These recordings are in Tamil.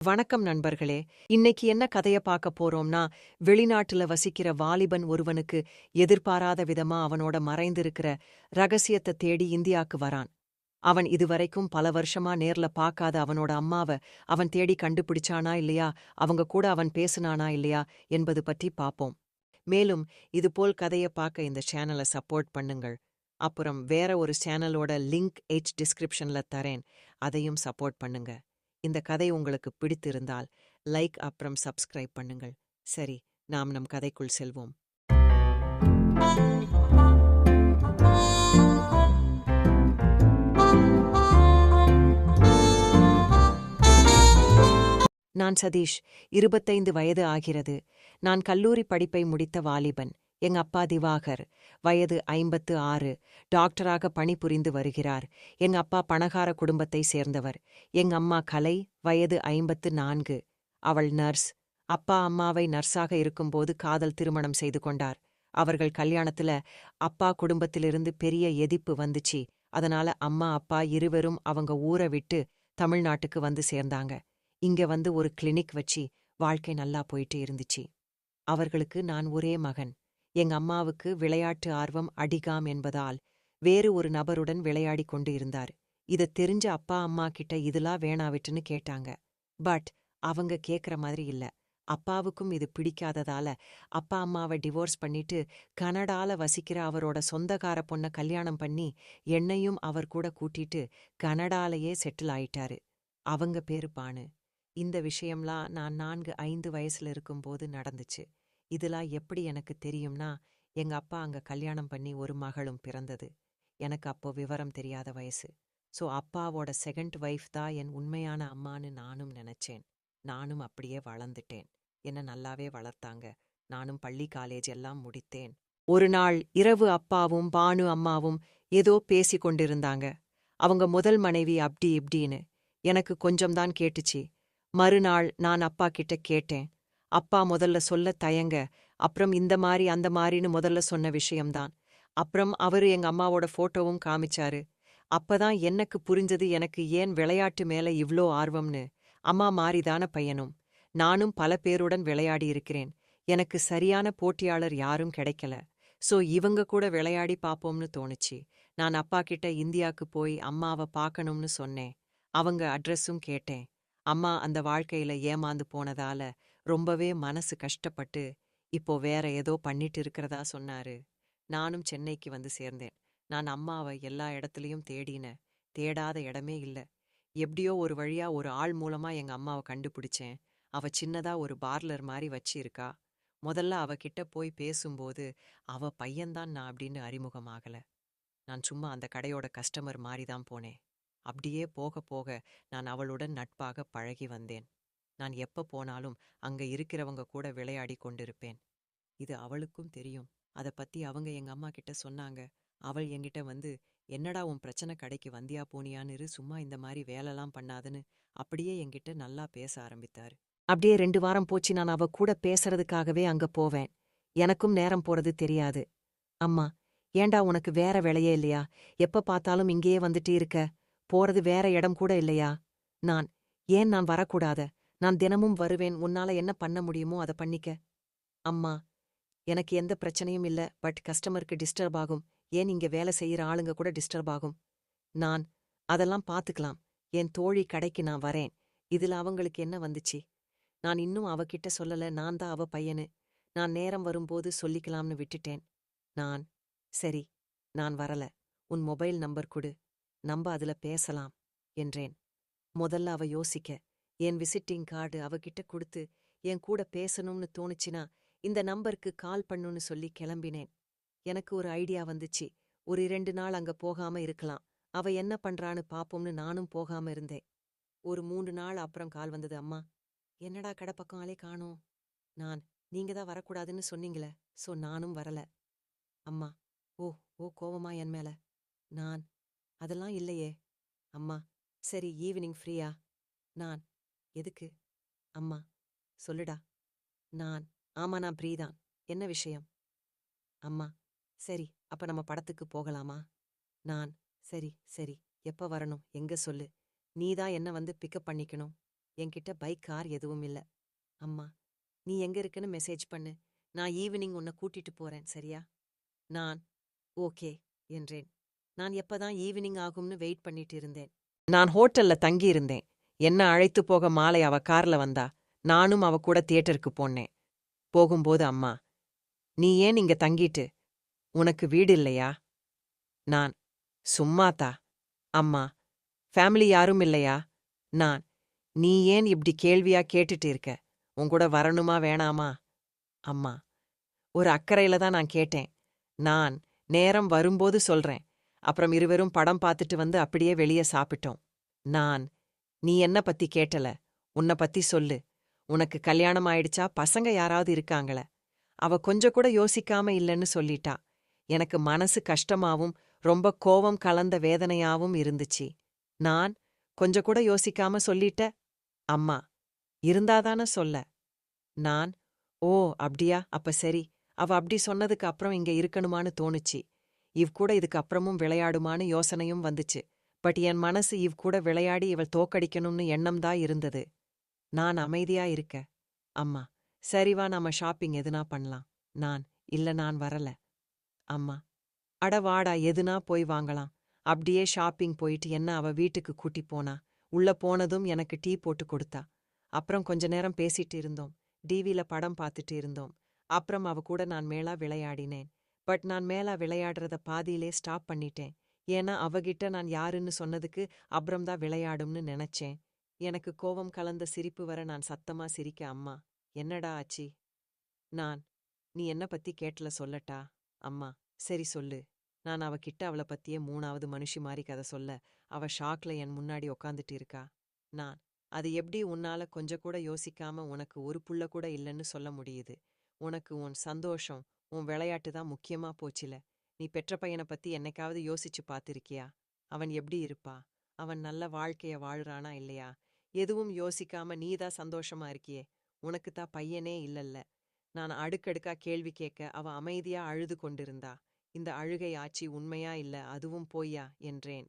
வணக்கம் நண்பர்களே. இன்னைக்கு என்ன கதைய பார்க்க போறோம்னா, வெளிநாட்டுல வசிக்கிற வாலிபன் ஒருவனுக்கு எதிர்பாராத விதமா அவனோட மறைந்திருக்கிற ரகசியத்த தேடி இந்தியாக்கு வரான். அவன் இதுவரைக்கும் பல வருஷமா நேர்ல பார்க்காத அவனோட அம்மாவ அவன் தேடி கண்டுபிடிச்சானா இல்லையா, அவங்க கூட அவன் பேசுனானா இல்லையா என்பது பற்றி பார்ப்போம். மேலும் இதுபோல் கதைய பார்க்க இந்த சேனலை சப்போர்ட் பண்ணுங்கள். அப்புறம் வேற ஒரு சேனலோட லிங்க் டிஸ்கிரிப்ஷன்ல தரேன். அதையும் சப்போர்ட் பண்ணுங்க. இந்த கதை உங்களுக்கு பிடித்திருந்தால் லைக் அப்புறம் சப்ஸ்கிரைப் பண்ணுங்கள். சரி, நாம் நம் கதைக்குள் செல்வோம். நான் சதீஷ், 25 வயது ஆகிறது. நான் கல்லூரி படிப்பை முடித்த வாலிபன். எங்க அப்பா திவாகர், வயது 56, டாக்டராக பணிபுரிந்து வருகிறார். எங்க அப்பா பணக்கார குடும்பத்தை சேர்ந்தவர். எங்க அம்மா கலை, வயது 54, அவள் நர்ஸ். அப்பா அம்மாவை நர்ஸாக இருக்கும்போது காதல் திருமணம் செய்து கொண்டார். அவர்கள் கல்யாணத்துல அப்பா குடும்பத்திலிருந்து பெரிய எதிர்ப்பு வந்துச்சு. அதனால அம்மா அப்பா இருவரும் அவங்க ஊரை விட்டு தமிழ்நாட்டுக்கு வந்து சேர்ந்தாங்க. இங்க வந்து ஒரு கிளினிக் வச்சு வாழ்க்கை நல்லா போயிட்டு இருந்துச்சு. அவர்களுக்கு நான் ஒரே மகன். எங்க அம்மாவுக்கு விளையாட்டு ஆர்வம் அதிகம் என்பதால் வேறு ஒரு நபருடன் விளையாடிக் கொண்டு இருந்தார். இத தெரிஞ்ச அப்பா அம்மா கிட்ட இதெல்லாம் வேணாவிட்டுன்னு கேட்டாங்க. பட் அவங்க கேக்குற மாதிரி இல்ல. அப்பாவுக்கும் இது பிடிக்காததால அப்பா அம்மாவை டிவோர்ஸ் பண்ணிட்டு கனடால வசிக்கிற அவரோட சொந்தக்கார பொண்ண கல்யாணம் பண்ணி என்னையும் அவர் கூட கூட்டிட்டு கனடாலேயே செட்டில் ஆயிட்டாரு. அவங்க பேரு பானு. இந்த விஷயம்லாம் நான் 4-5 வயசுல இருக்கும்போது நடந்துச்சு. இதெல்லாம் எப்படி எனக்கு தெரியும்னா, எங்க அப்பா அங்க கல்யாணம் பண்ணி ஒரு மகளும் பிறந்தது. எனக்கு அப்போ விவரம் தெரியாத வயசு. சோ அப்பாவோட செகண்ட் வைஃப் தான் என் உண்மையான அம்மான்னு நானும் நினைச்சேன். நானும் அப்படியே வளர்ந்துட்டேன். என்ன நல்லாவே வளர்த்தாங்க. நானும் பள்ளி காலேஜ் எல்லாம் முடித்தேன். ஒரு நாள் இரவு அப்பாவும் பானு அம்மாவும் ஏதோ பேசிக் கொண்டிருந்தாங்க. அவங்க முதல் மனைவி அப்படி இப்படின்னு. எனக்கு கொஞ்சம்தான் கேட்டுச்சு. மறுநாள் நான் அப்பா கிட்ட கேட்டேன். அப்பா முதல்ல சொல்ல தயங்க, அப்புறம் இந்த மாரி அந்த மாரின்னு முதல்ல சொன்ன விஷயம்தான். அப்புறம் அவரு எங்க அம்மாவோட போட்டோவும் காமிச்சாரு. அப்பதான் எனக்கு புரிஞ்சது, எனக்கு ஏன் விளையாட்டு மேல இவ்ளோ ஆர்வம்னு. அம்மா மாரிதான பையனும். நானும் பல பேருடன் விளையாடி இருக்கிறேன். எனக்கு சரியான போட்டியாளர் யாரும் கிடைக்கல. சோ இவங்க கூட விளையாடி பாப்போம்னு தோணுச்சு. நான் அப்பா கிட்ட இந்தியாக்கு போய் அம்மாவ பார்க்கணும்னு சொன்னேன். அவங்க அட்ரஸும் கேட்டேன். அம்மா அந்த வாழ்க்கையில ஏமாந்து போனதால ரொம்பவே மனசு கஷ்டப்பட்டு இப்போ வேற ஏதோ பண்ணிட்டு இருக்கிறதா சொன்னாரு. நானும் சென்னைக்கு வந்து சேர்ந்தேன். நான் அம்மாவை எல்லா இடத்துலயும் தேடினேன். தேடாத இடமே இல்ல. எப்படியோ ஒரு வழியா ஒரு ஆள் மூலமா எங்க அம்மாவை கண்டுபிடிச்சேன். அவ சின்னதா ஒரு பார்லர் மாதிரி வச்சு இருக்கா. முதல்ல அவகிட்ட போய் பேசும்போது அவ பையன்தான் நான் அப்படின்னு அறிமுகமாகல. நான் சும்மா அந்த கடையோட கஸ்டமர் மாதிரி தான் போனேன். அப்படியே போக போக நான் அவளுடன் நட்பாக பழகி வந்தேன். நான் எப்ப போனாலும் அங்க இருக்கிறவங்க கூட விளையாடி கொண்டிருப்பேன். இது அவளுக்கும் தெரியும். அத பத்தி அவங்க எங்க அம்மா கிட்ட சொன்னாங்க. அவள் என்கிட்ட வந்து, என்னடா உன் பிரச்சனை, கடைக்கு வந்தியா போனியான்னு சும்மா இந்த மாதிரி வேலைலாம் பண்ணாதுன்னு அப்படியே என்கிட்ட நல்லா பேச ஆரம்பித்தாரு. அப்படியே 2 வாரம் போச்சு. நான் அவ கூட பேசுறதுக்காகவே அங்க போவேன். எனக்கும் நேரம் போறது தெரியாது. அம்மா, ஏண்டா உனக்கு வேற வேலையே இல்லையா? எப்ப பார்த்தாலும் இங்கேயே வந்துட்டு இருக்க. போறது வேற இடம் கூட இல்லையா? நான், ஏன் நான் வரக்கூடாத? நான் தினமும் வருவேன். உன்னால என்ன பண்ண முடியுமோ அத பண்ணிக்க. அம்மா, எனக்கு எந்த பிரச்சனையும் இல்ல. பட் கஸ்டமருக்கு டிஸ்டர்ப் ஆகும். ஏன் இங்க வேலை செய்யற ஆளுங்க கூட டிஸ்டர்ப் ஆகும். நான், அதெல்லாம் பாத்துக்கலாம். என் தோழி கடைக்கு நான் வரேன். இதுல அவங்களுக்கு என்ன வந்துச்சு? நான் இன்னும் அவகிட்ட சொல்லல நான் தான் அவ பையனு. நான் நேரம் வரும்போது சொல்லிக்கலாம்னு விட்டுட்டேன். நான், சரி, நான் வரல. உன் மொபைல் நம்பர் குடு. நம்ப அதுல பேசலாம் என்றேன். முதல்ல அவ யோசிக்க, என் விசிட்டிங் கார்டு அவகிட்ட குடுத்து என் கூட பேசணும்னு தோணுச்சுனா இந்த நம்பருக்கு கால் பண்ணுன்னு சொல்லி கிளம்பினேன். எனக்கு ஒரு ஐடியா வந்துச்சு. ஒரு 2 நாள் அங்க போகாம இருக்கலாம். அவ என்ன பண்றான்னு பாப்போம்னு நானும் போகாம இருந்தேன். ஒரு 3 நாள் அப்புறம் கால் வந்தது. அம்மா, என்னடா கடை பக்கம் ஆளே காணோம். நான், நீங்க தான் வரக்கூடாதுன்னு சொன்னீங்களே, சோ நானும் வரல. அம்மா, ஓ ஓ கோவமா என் மேல? நான், அதெல்லாம் இல்லையே. அம்மா, சரி, ஈவினிங் ஃப்ரீயா? நான், எதுக்கு? அம்மா, சொல்லுடா. நான், ஆமா நான் ஃப்ரீதான். என்ன விஷயம்? அம்மா, சரி, அப்ப நம்ம படத்துக்கு போகலாமா? நான், சரி சரி, எப்ப வரணும், எங்க சொல்லு. நீதான் என்ன வந்து பிக்கப் பண்ணிக்கணும். என்கிட்ட பைக் கார் எதுவும் இல்ல. அம்மா, நீ எங்க இருக்குன்னு மெசேஜ் பண்ணு. நான் ஈவினிங் உன்னை கூட்டிட்டு போறேன், சரியா? நான் ஓகே என்றேன். நான் எப்பதான் ஈவினிங் ஆகும்னு வெயிட் பண்ணிட்டு இருந்தேன். நான் ஹோட்டல்ல தங்கி இருந்தேன். என்ன அழைத்து போக மாலை அவ கார்ல வந்தா. நானும் அவ கூட தியேட்டருக்கு போனேன். போகும்போது அம்மா, நீ ஏன் இங்க தங்கிட்டு? உனக்கு வீடு இல்லையா? நான் சும்மாத்தா. அம்மா, ஃபேமிலி யாரும் இல்லையா? நான் நீ ஏன் இப்படி கேள்வியா கேட்டுட்டு இருக்க? உன்கூட வரணுமா வேணாமா? அம்மா, ஒரு அக்கறையில தான் நான் கேட்டேன். நான் நேரம் வரும்போது சொல்றேன். அப்புறம் இருவரும் படம் பார்த்துட்டு வந்து அப்படியே வெளியே சாப்பிட்டோம். நான் நீ என்ன பத்தி கேட்டல? உன்ன பத்தி சொல்லு. உனக்கு கல்யாணம் ஆயிடுச்சா? பசங்க யாராவது இருக்காங்கள? அவ கொஞ்சம் கூட யோசிக்காம இல்லன்னு சொல்லிட்டா. எனக்கு மனசு கஷ்டமாவும் ரொம்ப கோவம் கலந்த வேதனையாவும் இருந்துச்சு. நான் கொஞ்சம் கூட யோசிக்காம சொல்லிட்ட. அம்மா, இருந்தாதான சொல்ல. நான் ஓ அப்படியா, அப்ப சரி. அவ அப்படி சொன்னதுக்கு அப்புறம் இங்க இருக்கணுமான்னு தோணுச்சு. கூட இதுக்கு அப்புறமும் விளையாடுமான்னு யோசனையும் வந்துச்சு. பட் என் மனசு கூட விளையாடி இவள் தோக்கடிக்கணும்னு எண்ணம்தான் இருந்தது. நான் அமைதியா இருக்க. அம்மா, சரிவா நாம ஷாப்பிங் எதுனா பண்ணலாம். நான் இல்ல, நான் வரல. அம்மா, அட வாடா, எதுனா போய் வாங்கலாம். அப்படியே ஷாப்பிங் போயிட்டு என்ன அவ வீட்டுக்கு கூட்டி போனா. உள்ள போனதும் எனக்கு டீ போட்டு கொடுத்தா. அப்புறம் கொஞ்ச நேரம் பேசிட்டு இருந்தோம். டிவில படம் பார்த்துட்டு இருந்தோம். அப்புறம் அவ கூட நான் மேலா விளையாடினேன். பட் நான் மேலா விளையாடுறத பாதியிலே ஸ்டாப் பண்ணிட்டேன். ஏன்னா அவகிட்ட நான் யாருன்னு சொன்னதுக்கு அப்புறம்தான் விளையாடும்னு நினைச்சேன். எனக்கு கோவம் கலந்த சிரிப்பு வர நான் சத்தமா சிரிக்க. அம்மா, என்னடா ஆச்சி? நான் நீ என்ன பத்தி கேட்டல சொல்லட்டா? அம்மா, சரி சொல்லு. நான் அவகிட்ட அவளை பத்தியே மூணாவது மனுஷி மாதிரி கதை சொல்ல அவ ஷாக்ல என் முன்னாடி உக்காந்துட்டு இருக்கா. நான் அது எப்படி உன்னால கொஞ்சம் கூட யோசிக்காம உனக்கு ஒரு புள்ள கூட இல்லைன்னு சொல்ல முடியுது? உனக்கு உன் சந்தோஷம், உன் விளையாட்டு தான் முக்கியமா போச்சில. நீ பெற்ற பையனை பத்தி என்னைக்காவது யோசிச்சு பார்த்திருக்கியா? அவன் எப்படி இருப்பா? அவன் நல்ல வாழ்க்கைய வாழுறானா இல்லையா? எதுவும் யோசிக்காம நீதான் சந்தோஷமா இருக்கியே. உனக்குத்தான் பையனே இல்லல்ல. நான் அடுக்கடுக்கா கேள்வி கேட்க அவ அமைதியா அழுது கொண்டிருந்தா. இந்த அழுகை ஆச்சி உண்மையா இல்ல அதுவும் பொய்யா என்றேன்.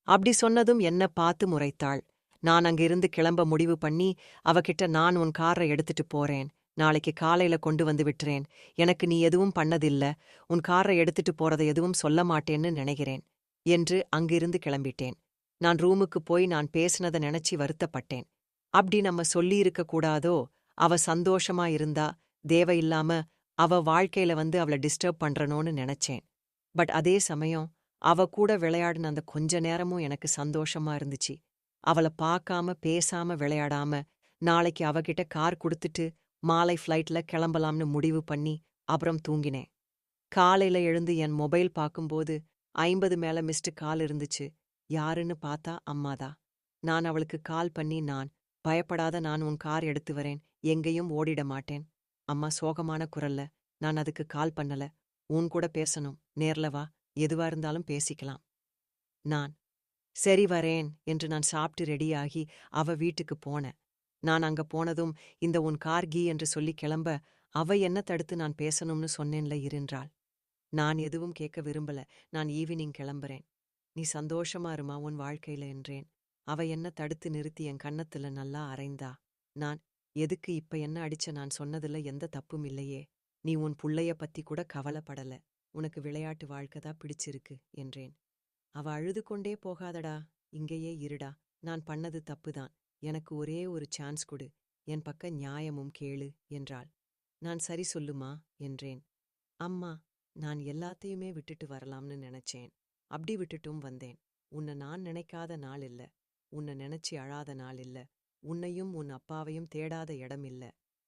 அப்படி சொன்னதும் என்ன பார்த்து முறைத்தாள். நான் அங்கிருந்து கிளம்ப முடிவு பண்ணி அவகிட்ட நான் உன் காரை எடுத்துட்டு போறேன். நாளைக்கு காலையில கொண்டு வந்து விட்டுறேன். எனக்கு நீ எதுவும் பண்ணதில்ல. உன் காரை எடுத்துட்டு போறதை எதுவும் சொல்ல மாட்டேன்னு நினைக்கிறேன் என்று அங்கிருந்து கிளம்பிட்டேன். நான் ரூமுக்கு போய் நான் பேசினதை நினைச்சு வருத்தப்பட்டேன். அப்படி நம்ம சொல்லியிருக்க கூடாதோ? அவ சந்தோஷமா இருந்தா தேவையில்லாம அவ வாழ்க்கையில வந்து அவளை டிஸ்டர்ப் பண்றனோன்னு நினைச்சேன். பட் அதே சமயம் அவ கூட விளையாடின அந்த கொஞ்ச நேரமும் எனக்கு சந்தோஷமா இருந்துச்சு. அவள பார்க்காம பேசாம விளையாடாம நாளைக்கு அவகிட்ட கார் குடுத்துட்டு மாலை ஃப்ளைட்ல கிளம்பலாம்னு முடிவு பண்ணி அப்புறம் தூங்கினேன். காலையில எழுந்து என் மொபைல் பார்க்கும்போது 50 மேல மிஸ்டு கால் இருந்துச்சு. யாருன்னு பார்த்தா அம்மாதா. நான் அவளுக்கு கால் பண்ணி நான் பயப்படாத, நான் உன் கார் எடுத்து வரேன், எங்கேயும் ஓடிட மாட்டேன். அம்மா சோகமான குரல்ல, நான் அதுக்கு கால் பண்ணல. உன் கூட பேசணும், நேர்ல வா, எதுவா இருந்தாலும் பேசிக்கலாம். நான் சரி வரேன் என்று நான் சாப்பிட்டு ரெடியாகி அவ வீட்டுக்கு போனேன். நான் அங்க போனதும் இந்த உன் கார் கீ என்று சொல்லி கிளம்ப அவ என்ன தடுத்து நான் பேசணும்னு சொன்னேன்ல இருந்தாள். நான் எதுவும் கேட்க விரும்பல. நான் ஈவினிங் கிளம்புறேன். நீ சந்தோஷமா இருமா உன் வாழ்க்கையில என்றேன். அவ என்ன தடுத்து நிறுத்தி என் கன்னத்துல நல்லா அரைந்தா. நான் எதுக்கு இப்ப என்ன அடிச்ச? நான் சொன்னதுல எந்த தப்பும் இல்லையே. நீ உன் புள்ளைய பத்தி கூட கவலைப்படல. உனக்கு விளையாட்டு வாழ்க்கைதான் பிடிச்சிருக்கு என்றேன். அவ அழுது கொண்டே போகாதடா, இங்கேயே இருடா. நான் பண்ணது தப்புதான். எனக்கு ஒரே ஒரு சான்ஸ் கொடு. என் பக்க நியாயமும் கேளு என்றாள். நான் சரி சொல்லுமா என்றேன். அம்மா, நான் எல்லாத்தையுமே விட்டுட்டு வரலாம்னு நினைச்சேன். அப்படி விட்டுட்டும் வந்தேன். உன்னை நான் நினைக்காத நாள் இல்ல. உன்னை நினைச்சு அழாத நாள் இல்ல. உன்னையும் உன் அப்பாவையும் தேடாத இடம் இல்ல.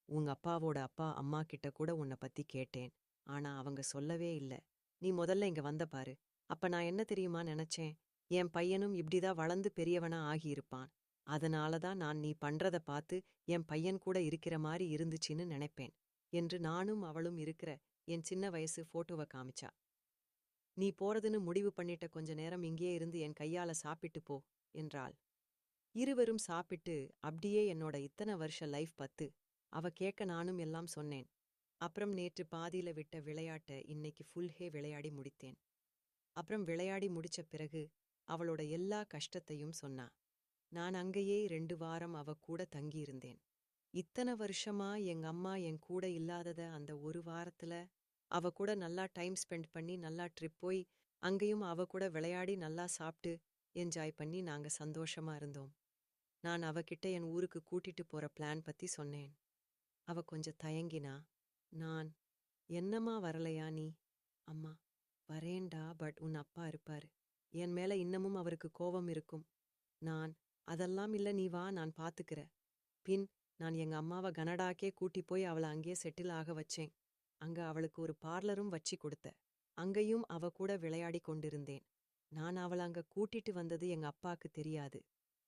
உங்க அப்பாவோட அப்பா அம்மா கிட்ட கூட உன்னை பத்தி கேட்டேன். ஆனா அவங்க சொல்லவே இல்ல. நீ முதல்ல இங்க வந்த பாரு. அப்ப நான் என்ன தெரியுமா நினைச்சேன்? என் பையனும் இப்படிதான் வளர்ந்து பெரியவனா ஆகியிருப்பான். அதனாலதான் நான் நீ பண்றத பார்த்து என் பையன் கூட இருக்கிற மாதிரி இருந்துச்சுன்னு நினைப்பேன் என்று நானும் அவளும் இருக்கிற என் சின்ன வயசு போட்டோவ காமிச்சா. நீ போறதுன்னு முடிவு பண்ணிட்ட, கொஞ்ச நேரம் இங்கே இருந்து என் கையால சாப்பிட்டு போ என்றாள். இருவரும் சாப்பிட்டு அப்படியே என்னோட இத்தனை வருஷ லைஃப் பத்து அவ கேட்க நானும் எல்லாம் சொன்னேன். அப்புறம் நேற்று பாதியில விட்ட விளையாட்ட இன்னைக்கு ஃபுல்ஹே விளையாடி முடித்தேன். அப்புறம் விளையாடி முடிச்ச பிறகு அவளோட எல்லா கஷ்டத்தையும் சொன்னா. நான் அங்கேயே 2 வாரம் அவ கூட தங்கியிருந்தேன். இத்தனை வருஷமா எங்க அம்மா என் கூட இல்லாதத அந்த ஒரு வாரத்துல அவ கூட நல்லா டைம் ஸ்பெண்ட் பண்ணி நல்லா ட்ரிப் போய் அங்கேயும் அவ கூட விளையாடி நல்லா சாப்பிட்டு என்ஜாய் பண்ணி நாங்க சந்தோஷமா இருந்தோம். நான் அவகிட்ட என் ஊருக்கு கூட்டிட்டு போற பிளான் பத்தி சொன்னேன். அவ கொஞ்சம் தயங்கினா. நான், என்னம்மா வரலையா நீ? அம்மா, வரேன்டா, பட் உன் அப்பா இருப்பாரு. என் மேல இன்னமும் அவருக்கு கோபம் இருக்கும். நான், அதெல்லாம் இல்ல, நீ வா, நான் பாத்துக்கிற. பின் நான் எங்க அம்மாவை கனடாக்கே கூட்டி போய் அவளை அங்கேயே செட்டில் ஆக வச்சேன். அங்க அவளுக்கு ஒரு பார்லரும் வச்சு கொடுத்த. அங்கேயும் அவ கூட விளையாடி கொண்டிருந்தேன். நான் அவளை அங்க கூட்டிட்டு வந்தது எங்க அப்பாக்கு தெரியாது.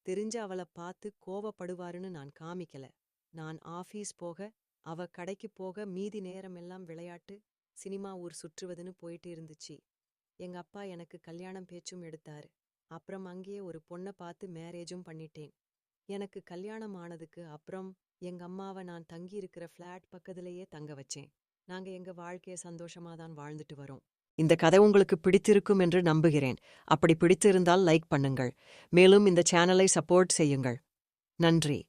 தெரிஞ்ச அவளை பார்த்து கோவப்படுவாருன்னு நான் காமிக்கல. நான் ஆபீஸ் போக, அவ கடைக்கு போக, மீதி நேரமெல்லாம் விளையாட்டு, சினிமா ஊர் சுற்றுவதுன்னு போயிட்டு இருந்துச்சு. எங்க அப்பா எனக்கு கல்யாணம் பேச்சும் எடுத்தாரு. அப்புறம் அங்கேயே ஒரு பொண்ணை பார்த்து மேரேஜும் பண்ணிட்டேன். எனக்கு கல்யாணம் ஆனதுக்கு அப்புறம் எங்க அம்மாவை நான் தங்கியிருக்கிற ஃப்ளாட் பக்கத்திலேயே தங்க வச்சேன். நாங்க எங்க வாழ்க்கைய சந்தோஷமாதான் வாழ்ந்துட்டு வரோம். இந்த கதை உங்களுக்கு பிடித்திருக்கும் என்று நம்புகிறேன். அப்படி பிடித்திருந்தால் லைக் பண்ணுங்கள். மேலும் இந்த சேனலை சப்போர்ட் செய்யுங்கள். நன்றி.